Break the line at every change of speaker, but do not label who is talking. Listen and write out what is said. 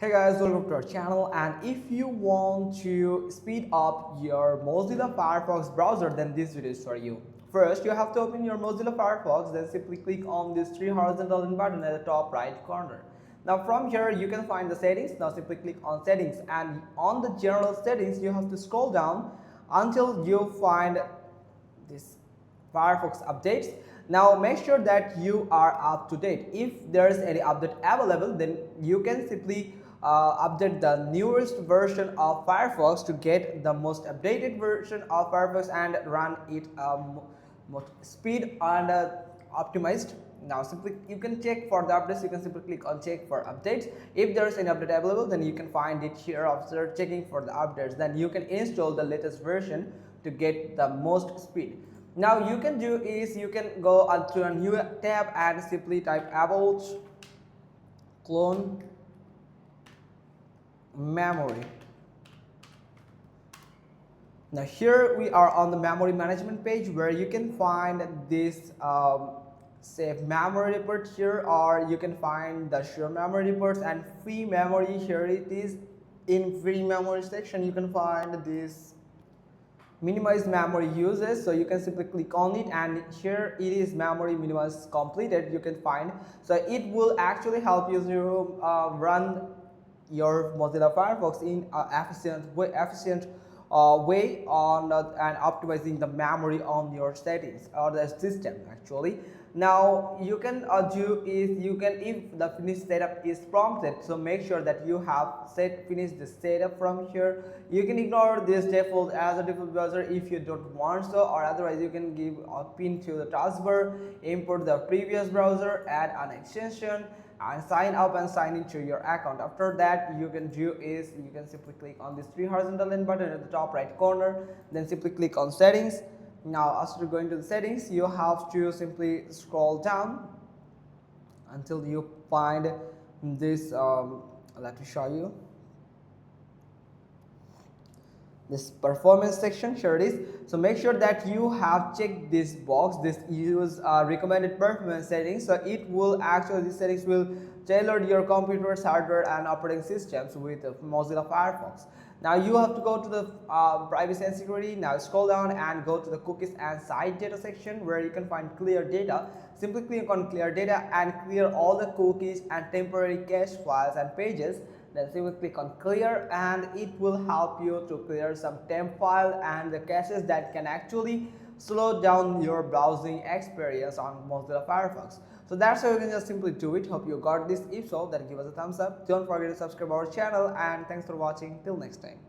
Hey guys, welcome to our channel, and if you want to speed up your Mozilla Firefox browser, then this video is for you. First, you have to open your Mozilla Firefox, then simply click on this three horizontal button at the top right corner. Now from here you can find the settings. Now simply click on settings, and on the general settings you have to scroll down until you find this Firefox updates. Now make sure that you are up to date. If there is any update available, then you can simply update the newest version of Firefox to get the most updated version of Firefox and run it most speed and optimized. Now simply you can check for the updates. You can simply click on check for updates. If there is any update available, then you can find it here after checking for the updates. Then you can install the latest version to get the most speed. Now you can do is you can go to a new tab and simply type about clone memory. Now here we are on the memory management page where you can find this save memory report here, or you can find the share memory reports and free memory. Here it is. In free memory section you can find this minimize memory uses, so you can simply click on it, and here it is memory minimize completed. You can find, so it will actually help you to run your Mozilla Firefox in efficient way on and optimizing the memory on your settings or the system actually. Now you can do is you can, if the finish setup is prompted, so make sure that you have finish the setup from here. You can ignore this default as a default browser if you don't want so, or otherwise you can give a pin to the taskbar, import the previous browser, add an extension and sign up and sign into your account. After that, you can do is you can simply click on this three horizontal button at the top right corner, then simply click on settings. Now after going to the settings, you have to simply scroll down until you find this let me show you this performance section. Here it is. So make sure that you have checked this box, this use recommended performance settings. So it will actually, these settings will tailor your computer's hardware and operating systems with Mozilla Firefox. Now you have to go to the privacy and security. Now scroll down and go to the cookies and site data section where you can find clear data. Simply click on clear data and clear all the cookies and temporary cache files and pages. Then simply click on clear, and it will help you to clear some temp file and the caches that can actually slow down your browsing experience on Mozilla Firefox. So that's how you can just simply do it. Hope you got this. If so, then give us a thumbs up. Don't forget to subscribe our channel, and thanks for watching. Till next time.